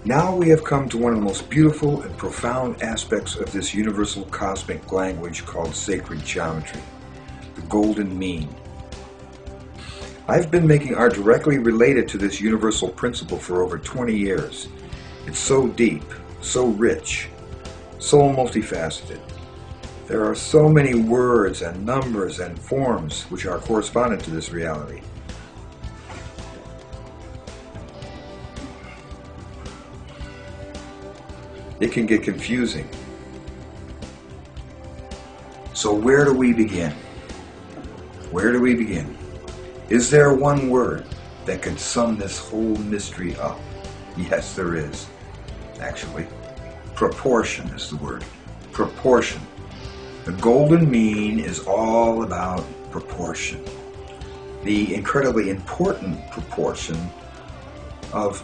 Now we have come to one of the most beautiful and profound aspects of this universal cosmic language called sacred geometry, the golden mean. I've been making art directly related to this universal principle for over 20 years. It's so deep, so rich, so multifaceted. There are so many words and numbers and forms which are correspondent to this reality. It can get confusing. So where do we begin? Where do we begin? Is there one word that can sum this whole mystery up? Yes, there is. Actually, proportion is the word. Proportion. The golden mean is all about proportion. The incredibly important proportion of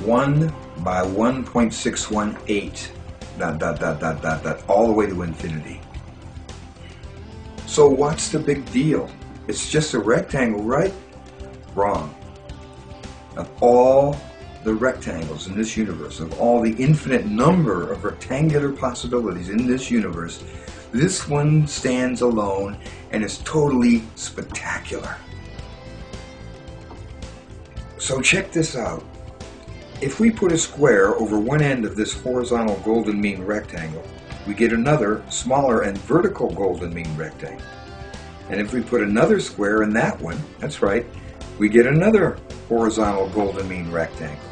1 by 1.618 ... all the way to infinity. So what's the big deal? It's just a rectangle, right? Wrong. Of all the rectangles in this universe, of all the infinite number of rectangular possibilities in this universe, this one stands alone and is totally spectacular. So check this out. If we put a square over one end of this horizontal golden mean rectangle, we get another, smaller and vertical golden mean rectangle. And if we put another square in that one, that's right, we get another horizontal golden mean rectangle.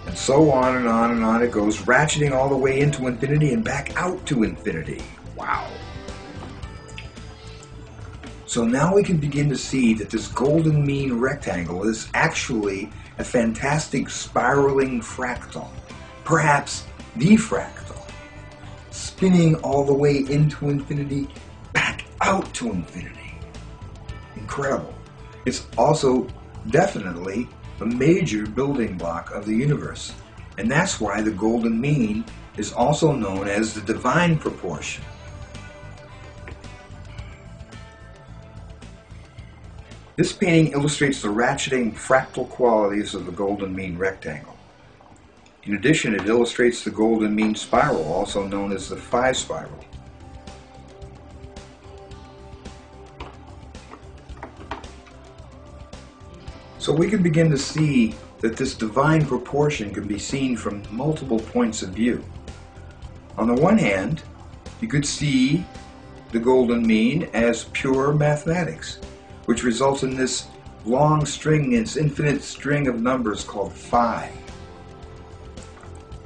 And so on and on and on it goes, ratcheting all the way into infinity and back out to infinity. Wow. So now we can begin to see that this golden mean rectangle is actually a fantastic spiraling fractal, perhaps the fractal, spinning all the way into infinity, back out to infinity. Incredible. It's also definitely a major building block of the universe, and that's why the golden mean is also known as the divine proportion. This painting illustrates the ratcheting fractal qualities of the golden mean rectangle. In addition, it illustrates the golden mean spiral, also known as the phi spiral. So we can begin to see that this divine proportion can be seen from multiple points of view. On the one hand, you could see the golden mean as pure mathematics, which results in this long string, this infinite string of numbers called phi.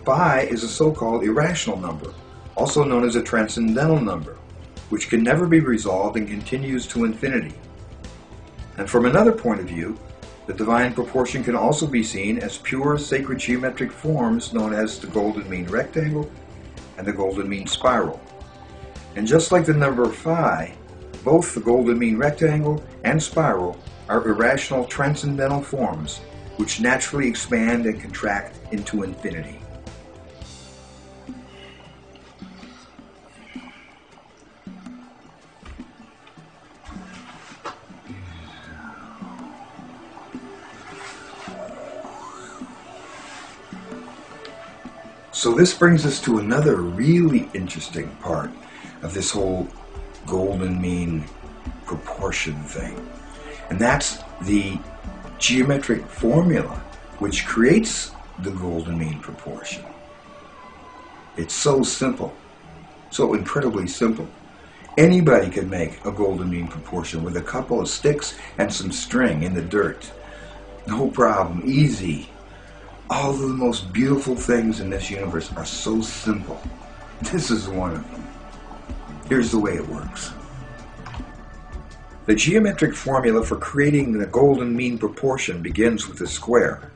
Phi is a so-called irrational number, also known as a transcendental number, which can never be resolved and continues to infinity. And from another point of view, the divine proportion can also be seen as pure sacred geometric forms known as the golden mean rectangle and the golden mean spiral. And just like the number phi, both the golden mean rectangle and spiral are irrational transcendental forms which naturally expand and contract into infinity. So this brings us to another really interesting part of this whole golden mean proportion thing. And that's the geometric formula which creates the golden mean proportion. It's so simple, so incredibly simple. Anybody can make a golden mean proportion with a couple of sticks and some string in the dirt. No problem, easy. All of the most beautiful things in this universe are so simple. This is one of them. Here's the way it works. The geometric formula for creating the golden mean proportion begins with a square.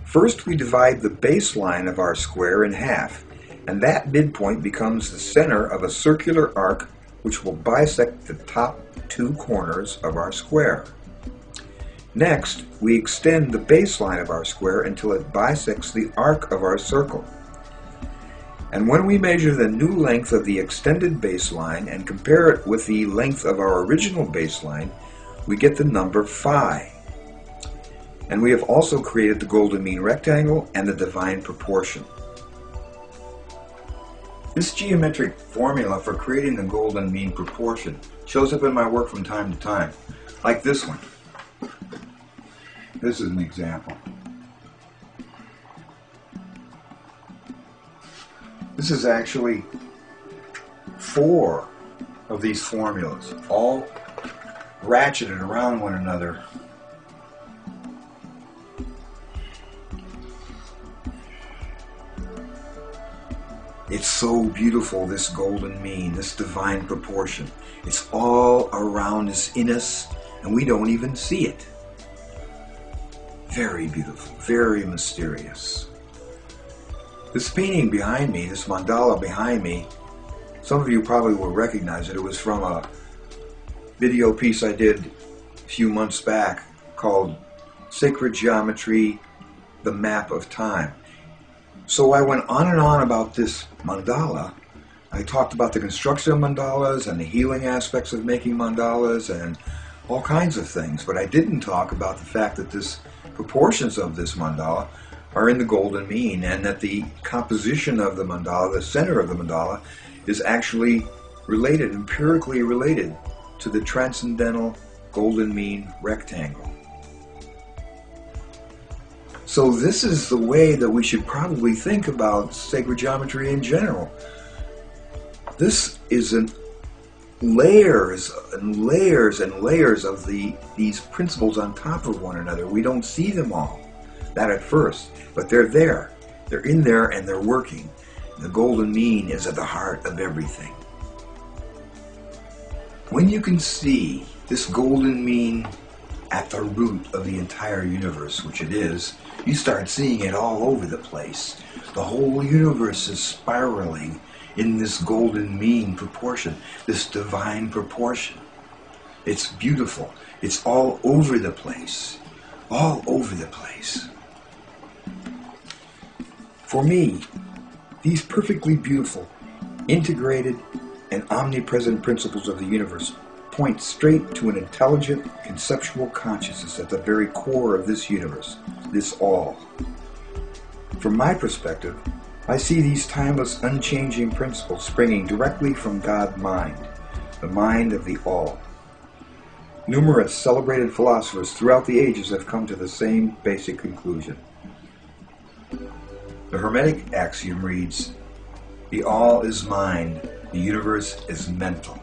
First, we divide the baseline of our square in half, and that midpoint becomes the center of a circular arc which will bisect the top two corners of our square. Next, we extend the baseline of our square until it bisects the arc of our circle. And when we measure the new length of the extended baseline and compare it with the length of our original baseline, we get the number phi. And we have also created the golden mean rectangle and the divine proportion. This geometric formula for creating the golden mean proportion shows up in my work from time to time, like this one. This is an example. This is actually 4 of these formulas, all ratcheted around one another. It's so beautiful, this golden mean, this divine proportion. It's all around us, in us, and we don't even see it. Very beautiful, very mysterious. This painting behind me, this mandala behind me, some of you probably will recognize it. It was from a video piece I did a few months back called Sacred Geometry, the Map of Time. So I went on and on about this mandala. I talked about the construction of mandalas and the healing aspects of making mandalas and all kinds of things, but I didn't talk about the fact that the proportions of this mandala are in the golden mean, and that the composition of the mandala, the center of the mandala, is actually related, empirically related, to the transcendental golden mean rectangle. So this is the way that we should probably think about sacred geometry in general. This is layers and layers and layers of these principles on top of one another. We don't see them all, that at first, but they're there. They're in there and they're working. The golden mean is at the heart of everything. When you can see this golden mean at the root of the entire universe, which it is, you start seeing it all over the place. The whole universe is spiraling in this golden mean proportion, this divine proportion. It's beautiful. It's all over the place. All over the place. For me, these perfectly beautiful, integrated, and omnipresent principles of the universe point straight to an intelligent, conceptual consciousness at the very core of this universe, this all. From my perspective, I see these timeless, unchanging principles springing directly from God mind, the mind of the all. Numerous celebrated philosophers throughout the ages have come to the same basic conclusion. The Hermetic axiom reads, "The all is mind, the universe is mental."